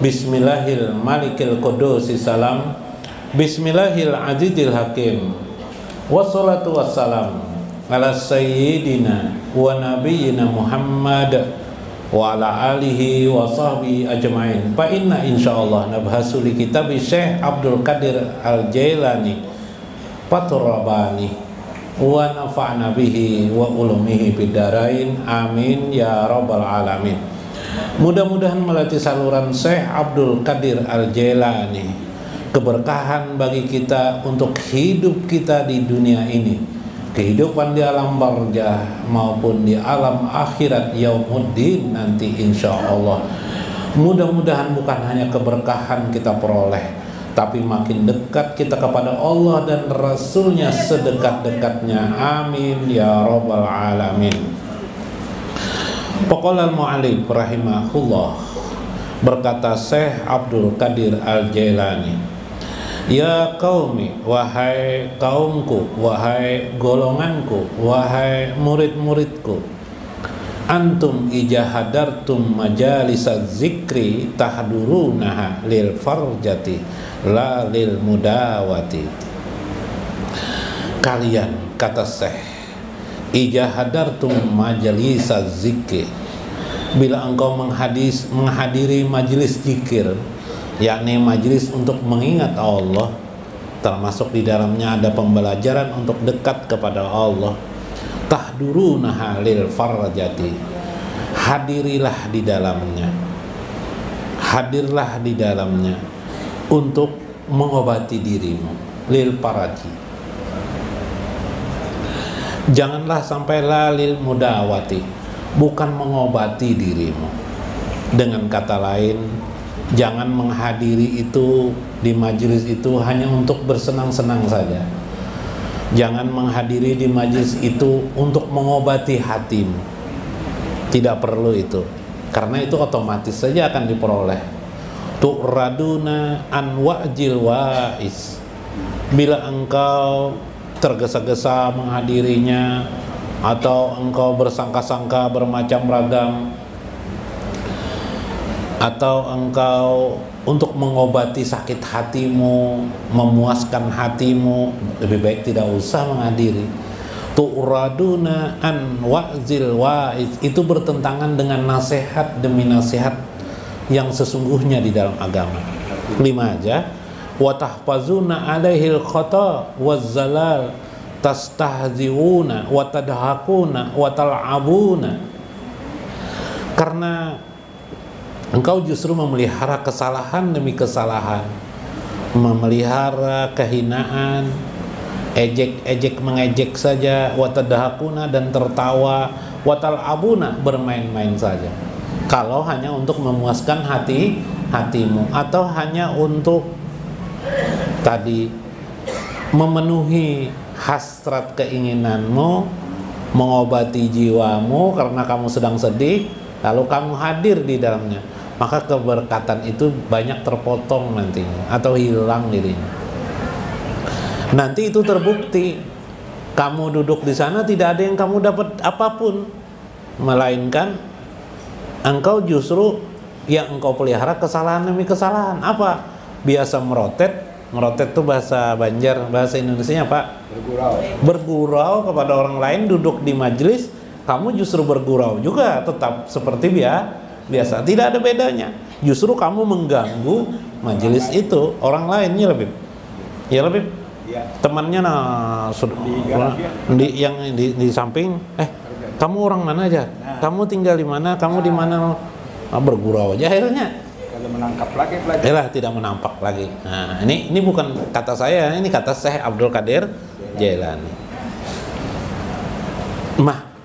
Bismillahil malikil qudusi salam. Bismillahil azizil hakim. Wassalatu wassalam ala sayyidina wa nabiyyina Muhammad wa ala alihi wa sahbihi ajma'in. Fa inna insyaallah nabhasu li kitab Syekh Abdul Qadir Al-Jailani Faturrabani wa nafa'na bihi wa ulumihi bidarain. Amin ya rabbal alamin. Mudah-mudahan melalui saluran Syekh Abdul Qadir Al-Jailani keberkahan bagi kita untuk hidup kita di dunia ini, kehidupan di alam barzah maupun di alam akhirat yaumuddin nanti insyaallah. Mudah-mudahan bukan hanya keberkahan kita peroleh, tapi makin dekat kita kepada Allah dan Rasulnya sedekat-dekatnya. Amin ya rabbal alamin. Paqala al-mu'allif rahimahullah, berkata Syekh Abdul Qadir Al-Jailani, ya qaumi, wahai kaumku, wahai golonganku, wahai murid-muridku, antum ijahadartum majalisaz zikri tahdurunaha lil farjati la lil mudawati. Kalian, kata Syekh, ijahadartum majalisaz zikri, bila engkau menghadiri majelis zikir, yakni majelis untuk mengingat Allah, termasuk di dalamnya ada pembelajaran untuk dekat kepada Allah. Tahdurunaha lil farjati, hadirilah di dalamnya, hadirlah di dalamnya untuk mengobati dirimu. Lil faraji, janganlah sampai lalil mudawati, bukan mengobati dirimu. Dengan kata lain, jangan menghadiri itu di majelis itu hanya untuk bersenang-senang saja. Jangan menghadiri di majelis itu untuk mengobati hatimu. Tidak perlu itu, karena itu otomatis saja akan diperoleh. Tu'raduna an wa'jil wa'is, bila engkau tergesa-gesa menghadirinya atau engkau bersangka-sangka bermacam ragam, atau engkau untuk mengobati sakit hatimu, memuaskan hatimu, lebih baik tidak usah menghadiri. Tu'raduna an wa'zil wa'iz, itu bertentangan dengan nasihat demi nasihat yang sesungguhnya di dalam agama. 5 aja. Wa tahfazuna alaihil khata wazzalal tastahziuna wa tadhakuna wa tal'abuna, karena engkau justru memelihara kesalahan demi kesalahan, memelihara kehinaan, ejek-ejek mengejek saja, wa tadhakuna dan tertawa, wa tal'abuna bermain-main saja. Kalau hanya untuk memuaskan hatimu, atau hanya untuk tadi memenuhi hasrat keinginanmu, mengobati jiwamu karena kamu sedang sedih, lalu kamu hadir di dalamnya, maka keberkatan itu banyak terpotong nantinya atau hilang dirinya. Nanti itu terbukti, kamu duduk di sana tidak ada yang kamu dapat apapun, melainkan engkau justru yang engkau pelihara kesalahan demi kesalahan. Apa? Biasa merotet itu bahasa Banjar, bahasa Indonesianya apa? Bergurau kepada orang lain, duduk di majelis, kamu justru bergurau juga, tetap seperti biasa, tidak ada bedanya. Justru kamu mengganggu majelis itu, orang lainnya lebih temannya di samping, kamu orang mana aja? Kamu tinggal di mana? Kamu di mana? Bergurau aja akhirnya. Menangkap lagi pelajar. Yalah, tidak menampak lagi. Nah, ini bukan kata saya, ini kata Syekh Abdul Qadir Jailani.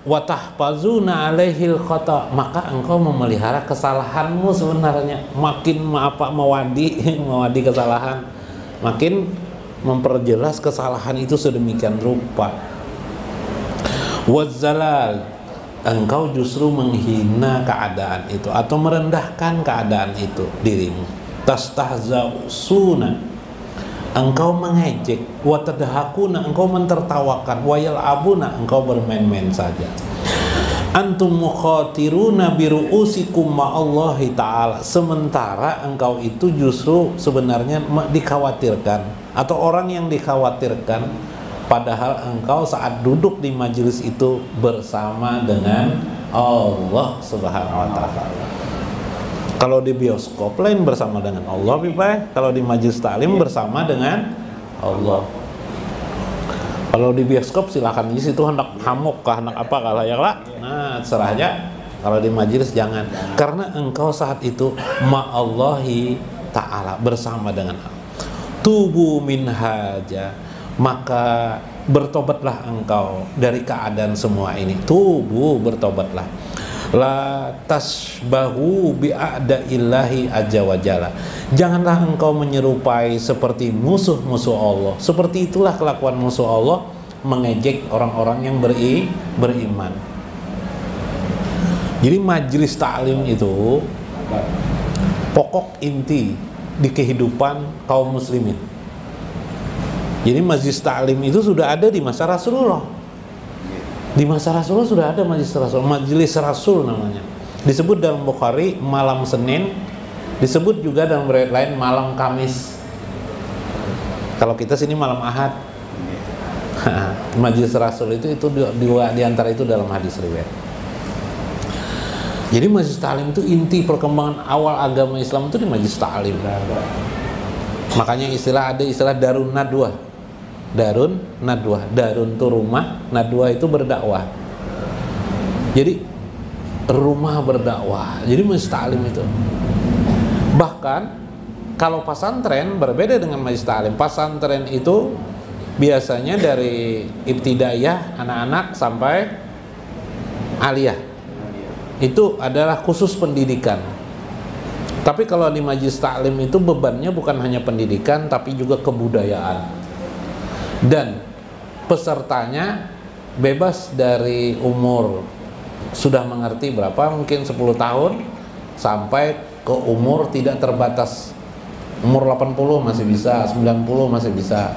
wa tahfazuna alaihil khata, maka engkau memelihara kesalahanmu sebenarnya. Makin mewadi kesalahan, makin memperjelas kesalahan itu sedemikian rupa. Wazzalal, engkau justru menghina keadaan itu atau merendahkan keadaan itu dirimu. Tastahza'usuna, engkau mengejek. Wa tadhakuna, engkau mentertawakan. Wa yal'abuna, engkau bermain-main saja. Antum mukhatiruna biru'usikum ma'allahi ta'ala, sementara engkau itu justru sebenarnya dikhawatirkan atau orang yang dikhawatirkan, padahal engkau saat duduk di majelis itu bersama dengan Allah Subhanahu wa ta'ala. Kalau di bioskop lain bersama dengan Allah, kalau di majelis taklim bersama dengan Allah. Kalau di bioskop silakan di situ hendak hamuk kah, hendak apa kah ya lah. Nah, serah aja. Kalau di majelis jangan, karena engkau saat itu ma'allahi ta'ala, bersama dengan Allah. Tubu min haja, maka bertobatlah engkau dari keadaan semua ini. Tubu, bertobatlah. La tasbahu bi'a'da'illahi azza wa jalla, janganlah engkau menyerupai seperti musuh-musuh Allah. Seperti itulah kelakuan musuh Allah, mengejek orang-orang yang beriman. Jadi majelis taklim itu pokok inti di kehidupan kaum muslimin. Jadi majelis taklim itu sudah ada di masa Rasulullah. Di masa Rasulullah sudah ada majelis Rasul namanya. Disebut dalam Bukhari malam Senin, disebut juga dalam riwayat lain malam Kamis. Kalau kita sini malam Ahad. Majelis Rasul itu dua di antara itu dalam hadis riwayat. Jadi majelis taklim itu inti perkembangan awal agama Islam itu di majelis taklim. Makanya ada istilah Darun Nadwah. Darun Nadwah, darun itu rumah, nadwah itu berdakwah. Jadi rumah berdakwah. Jadi majelis taklim itu. Bahkan kalau pesantren berbeda dengan majelis taklim. Pesantren itu biasanya dari ibtidaiyah anak-anak sampai aliyah. Itu adalah khusus pendidikan. Tapi kalau di majelis taklim itu bebannya bukan hanya pendidikan tapi juga kebudayaan. Dan pesertanya bebas dari umur sudah mengerti berapa, mungkin 10 tahun sampai ke umur tidak terbatas. Umur 80 masih bisa, 90 masih bisa.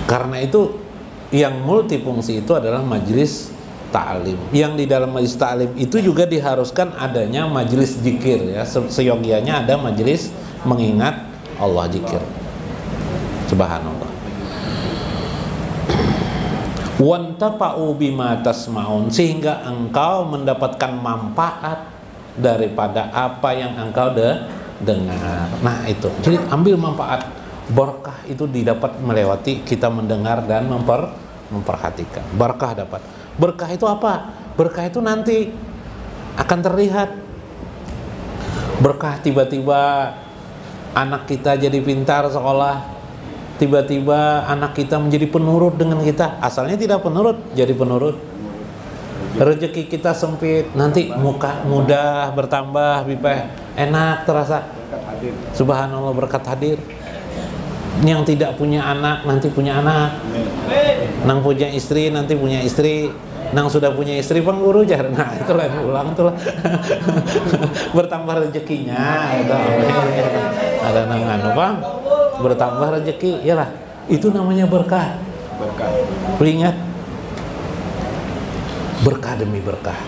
Karena itu yang multifungsi itu adalah majelis taklim. Yang di dalam majelis taklim itu juga diharuskan adanya majelis zikir ya. Seyogianya ada majelis mengingat Allah, zikir. Subhanallah. Wantafa'u bima tasma'un, sehingga engkau mendapatkan manfaat daripada apa yang engkau dengar. Nah itu, jadi ambil manfaat. Berkah itu didapat melewati kita mendengar dan memperhatikan. Berkah dapat. Berkah itu apa? Berkah itu nanti akan terlihat. Berkah tiba-tiba anak kita jadi pintar sekolah. Tiba-tiba anak kita menjadi penurut dengan kita. Asalnya tidak penurut, jadi penurut. Rezeki kita sempit, nanti muka mudah bertambah, bipeh enak terasa. Subhanallah, berkat hadir. Yang tidak punya anak nanti punya anak. Nang punya istri nanti punya istri. Nang sudah punya istri pengguru jar. Nah itu lain ulang tuh. Bertambah rezekinya. Ada nang anu Bang. Bertambah rezeki, yalah, itu namanya berkah. Berkah. Ingat, berkah demi berkah.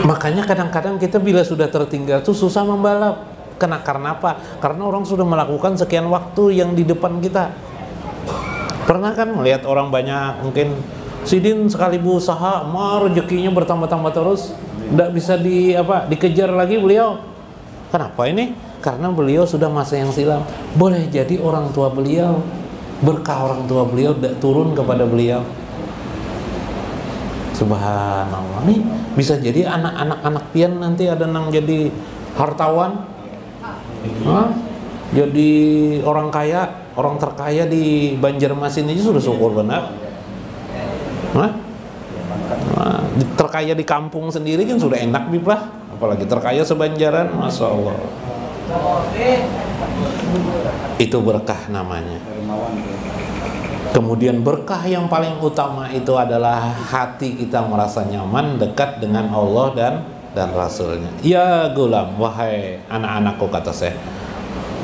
Makanya kadang-kadang kita bila sudah tertinggal tuh susah membalap. Karena apa? Karena orang sudah melakukan sekian waktu yang di depan kita. Pernah kan melihat orang banyak, mungkin Sidin sekali berusaha, rezekinya bertambah-tambah terus, tidak bisa dikejar lagi beliau. Kenapa ini? Karena beliau sudah masa yang silam. Boleh jadi orang tua beliau, berkah orang tua beliau turun kepada beliau. Subhanallah. Nih bisa jadi anak-anak pian nanti ada nang jadi hartawan, jadi orang kaya, orang terkaya di Banjarmasin ini sudah syukur benar. Hah? Nah, terkaya di kampung sendiri kan sudah enak Bib lah, apalagi terkaya sebanjaran, Masya Allah. Itu berkah namanya. Kemudian berkah yang paling utama itu adalah hati kita merasa nyaman dekat dengan Allah dan Rasulnya. Ya gulam, wahai anak-anakku, kata saya,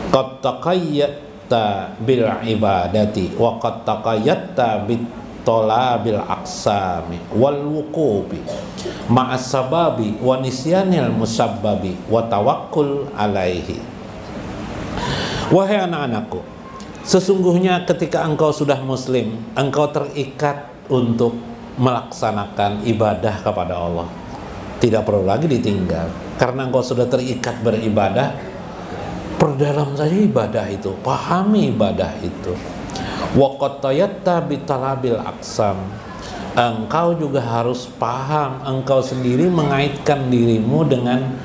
qad taqayyatta bil ibadati wa qad taqayyatta bit talabil aqsami wal wuqubi ma'as sababi wa nisyanil musabbabi wa tawakkul alaihi. Wahai anak-anakku, sesungguhnya ketika engkau sudah muslim, engkau terikat untuk melaksanakan ibadah kepada Allah. Tidak perlu lagi ditinggal, karena engkau sudah terikat beribadah. Perdalam saja ibadah itu, pahami ibadah itu. Wa qad tayatta bitalabil aqsam. Engkau juga harus paham, engkau sendiri mengaitkan dirimu dengan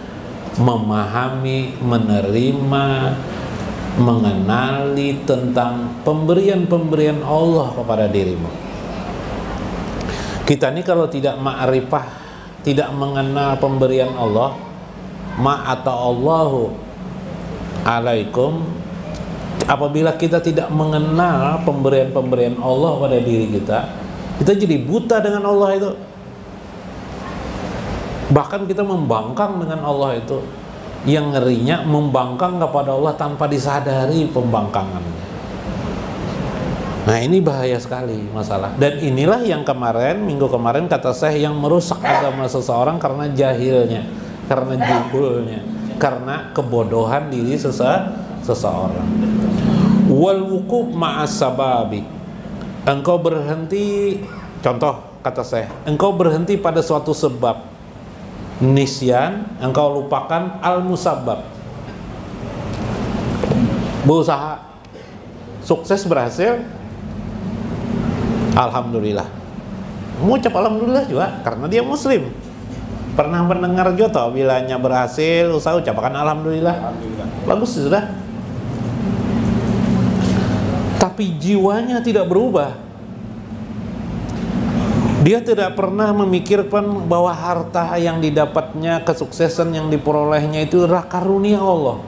memahami, menerima, mengenali tentang pemberian-pemberian Allah kepada dirimu. Kita ini kalau tidak ma'rifah, tidak mengenal pemberian Allah, Allahu alaikum, apabila kita tidak mengenal pemberian-pemberian Allah pada diri kita jadi buta dengan Allah itu. Bahkan kita membangkang dengan Allah itu. Yang ngerinya membangkang kepada Allah tanpa disadari pembangkangannya. Nah, ini bahaya sekali masalah. Dan inilah yang minggu kemarin kata saya, yang merusak agama seseorang karena jahilnya, karena jubulnya, karena kebodohan diri seseorang. Wal wuquf ma'as sababi. Engkau berhenti, contoh kata saya, engkau berhenti pada suatu sebab. Nisyan, engkau lupakan al-musabbab. Berusaha, sukses, berhasil, alhamdulillah. Mengucap alhamdulillah juga karena dia muslim. Pernah mendengar juga bilanya berhasil, usaha ucapkan alhamdulillah. Bagus sudah. Tapi jiwanya tidak berubah. Dia tidak pernah memikirkan bahwa harta yang didapatnya, kesuksesan yang diperolehnya itu adalah karunia Allah.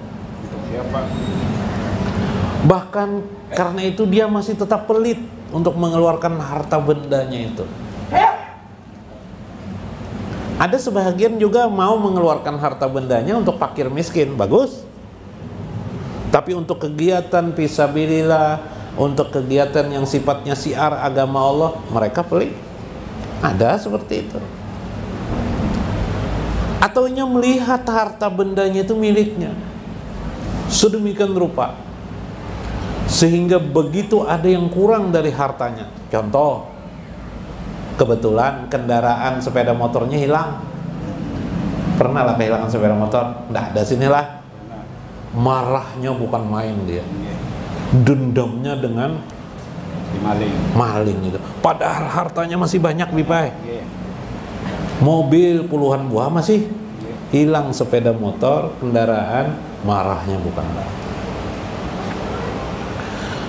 Bahkan karena itu dia masih tetap pelit untuk mengeluarkan harta bendanya itu. Ada sebahagian juga mau mengeluarkan harta bendanya untuk fakir miskin, bagus. Tapi untuk kegiatan fisabilillah, untuk kegiatan yang sifatnya syiar agama Allah, mereka pelit. Ada seperti itu. Atau nya melihat harta bendanya itu miliknya sedemikian rupa sehingga begitu ada yang kurang dari hartanya. Contoh, kebetulan kendaraan sepeda motornya hilang. Pernah lah kehilangan sepeda motor? Nggak ada, sinilah. Marahnya bukan main dia. Dendamnya dengan maling itu. Padahal hartanya masih banyak, Bipai. Mobil puluhan buah masih hilang, sepeda motor, kendaraan, marahnya bukan main.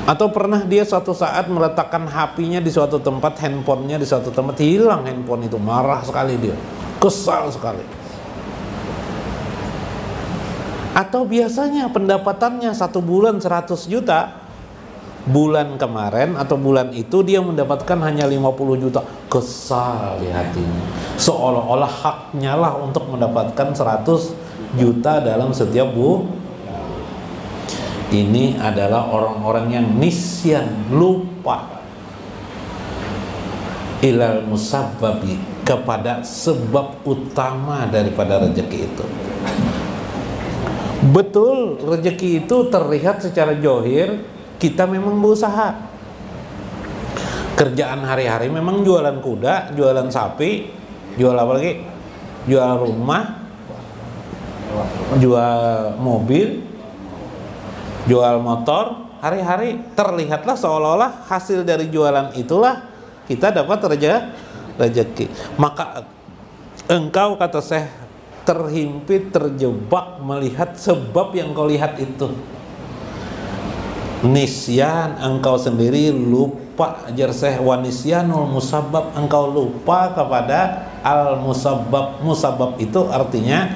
Atau pernah dia suatu saat meletakkan HP-nya di suatu tempat, handphonenya di suatu tempat, hilang handphone itu, marah sekali dia, kesal sekali. Atau biasanya pendapatannya 1 bulan 100 juta, bulan kemarin atau bulan itu dia mendapatkan hanya 50 juta, kesal di hatinya, seolah-olah haknya lah untuk mendapatkan 100 juta dalam setiap bulan. Ini adalah orang-orang yang nisyan, lupa ilal musabbabi, kepada sebab utama daripada rezeki itu. Betul, rezeki itu terlihat secara johir, kita memang berusaha. Kerjaan hari-hari memang jualan kuda, jualan sapi, jual apa lagi? Jual rumah, jual mobil, jual motor. Hari-hari terlihatlah seolah-olah hasil dari jualan itulah kita dapat rezeki. Maka engkau, kata saya, terhimpit, terjebak melihat sebab yang kau lihat itu. Nisyan, engkau sendiri lupa lupa jerseh wanisyanul musabbab, engkau lupa kepada al musabbab. Musabbab itu artinya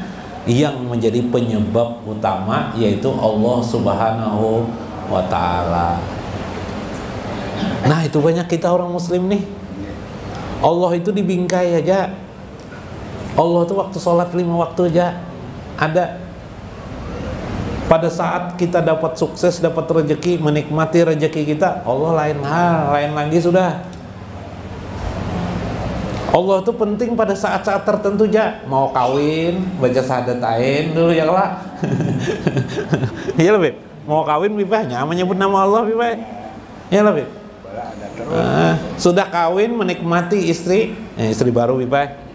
yang menjadi penyebab utama, yaitu Allah Subhanahu wa ta'ala. Nah, itu banyak kita orang muslim nih, Allah itu dibingkai aja. Allah itu waktu sholat 5 waktu aja ada. Pada saat kita dapat sukses, dapat rezeki, menikmati rezeki kita, Allah lain hal, lain lagi sudah. Allah itu penting pada saat-saat tertentu aja. Mau kawin, baca syahadatain dulu ya lah. Iya lah, Beb. Mau kawin bibahnya menyebut nama Allah bibah. Iya lah, Beb. Sudah kawin, menikmati istri, istri baru bibah.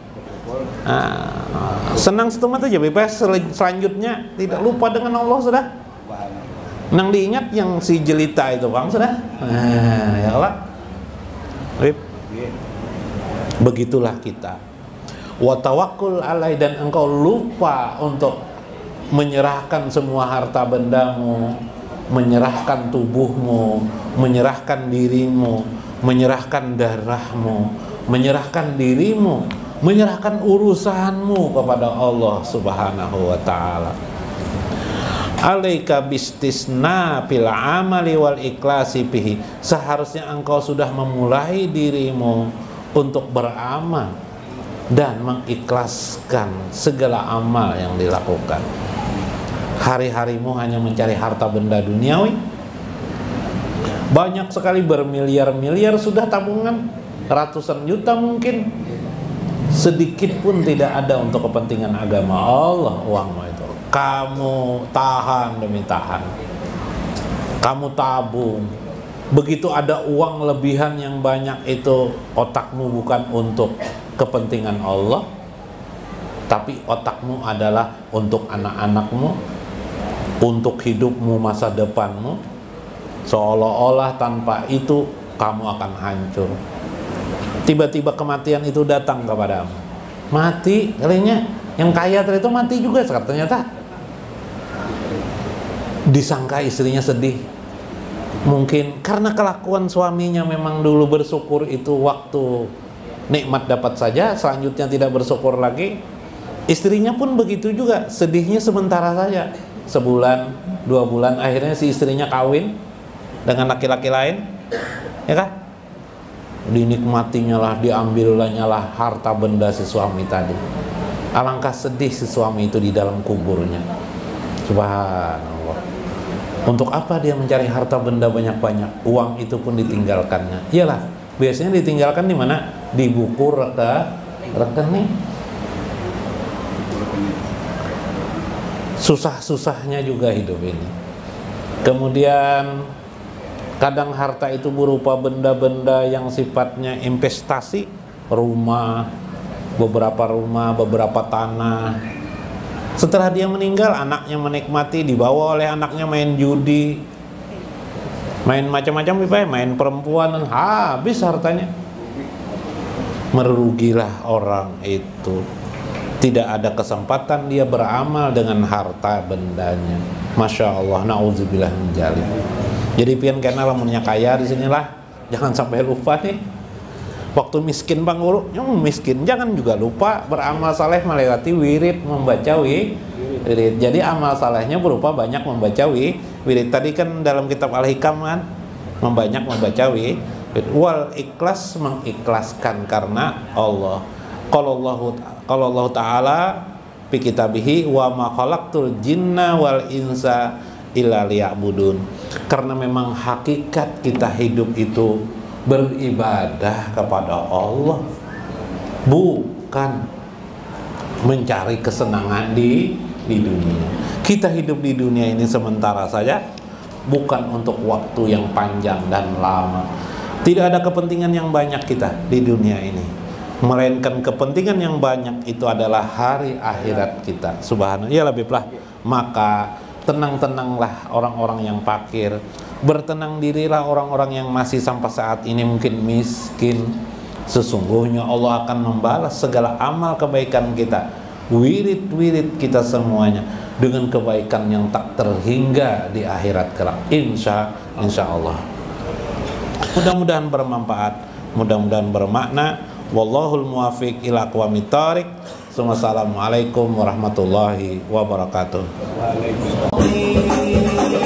Senang setemat aja bebas. Selanjutnya tidak lupa dengan Allah sudah. Nang diingat yang si jelita itu bang sudah. Ya Allah. Begitulah kita. Wa tawakkul alai, dan engkau lupa untuk menyerahkan semua harta bendamu, menyerahkan tubuhmu, menyerahkan dirimu, menyerahkan darahmu, menyerahkan dirimu, menyerahkan urusanmu kepada Allah Subhanahu wa ta'ala. Alaika bistisna fil amali wal ikhlasi bihi. Seharusnya engkau sudah memulai dirimu untuk beramal dan mengikhlaskan segala amal yang dilakukan. Hari-harimu hanya mencari harta benda duniawi. Banyak sekali, bermiliar-miliar sudah tabungan, ratusan juta mungkin. Sedikit pun tidak ada untuk kepentingan agama Allah uangmu itu. Kamu tahan demi tahan, kamu tabung. Begitu ada uang lebihan yang banyak, itu otakmu bukan untuk kepentingan Allah, tapi otakmu adalah untuk anak-anakmu, untuk hidupmu, masa depanmu. Seolah-olah tanpa itu kamu akan hancur. Tiba-tiba kematian itu datang kepadamu. Mati, kalinya yang kaya itu mati juga ternyata. Disangka istrinya sedih. Mungkin karena kelakuan suaminya memang dulu bersyukur itu waktu nikmat dapat saja, selanjutnya tidak bersyukur lagi. Istrinya pun begitu juga, sedihnya sementara saja, sebulan, 2 bulan, akhirnya si istrinya kawin dengan laki-laki lain, ya kan? Dinikmatinya lah, diambilnya lah harta benda si suami tadi. Alangkah sedih si suami itu di dalam kuburnya. Subhanallah. Untuk apa dia mencari harta benda banyak-banyak? Uang itu pun ditinggalkannya. Iyalah, biasanya ditinggalkan di mana? Di buku rekening. Susah-susahnya juga hidup ini. Kemudian kadang harta itu berupa benda-benda yang sifatnya investasi, rumah, beberapa tanah. Setelah dia meninggal, anaknya menikmati, dibawa oleh anaknya main judi, main macam-macam, main perempuan, dan habis hartanya. Merugilah orang itu. Tidak ada kesempatan dia beramal dengan harta bendanya. Masya Allah, na'udzubillah min dzalik. Jadi pian kena lamunnya kaya di sinilah, jangan sampai lupa nih. Waktu miskin Bang Guru, miskin jangan juga lupa beramal saleh melewati wirid, membaca wirid. Jadi amal salehnya berupa banyak membaca wirid. Tadi kan dalam kitab Al-Hikam kan, membaca wirid. Wal ikhlas, mengikhlaskan karena Allah. Kalau Allah Ta'ala fi kitabihi wa ma khalaqtul jinna wal insa illa liya'budun. Karena memang hakikat kita hidup itu beribadah kepada Allah, bukan mencari kesenangan di dunia. Kita hidup di dunia ini sementara saja, bukan untuk waktu yang panjang dan lama. Tidak ada kepentingan yang banyak kita di dunia ini, melainkan kepentingan yang banyak itu adalah hari akhirat kita. Subhanallah. Ya lebih lah. Maka tenang-tenanglah orang-orang yang fakir, bertenang dirilah orang-orang yang masih sampai saat ini mungkin miskin. Sesungguhnya Allah akan membalas segala amal kebaikan kita, wirid-wirid kita semuanya, dengan kebaikan yang tak terhingga di akhirat kelak. Insya Allah. Mudah-mudahan bermanfaat, mudah-mudahan bermakna. Wallahul muwaffiq ila aqwamit thoriq. Assalamualaikum warahmatullahi wabarakatuh. Waalaikumsalam.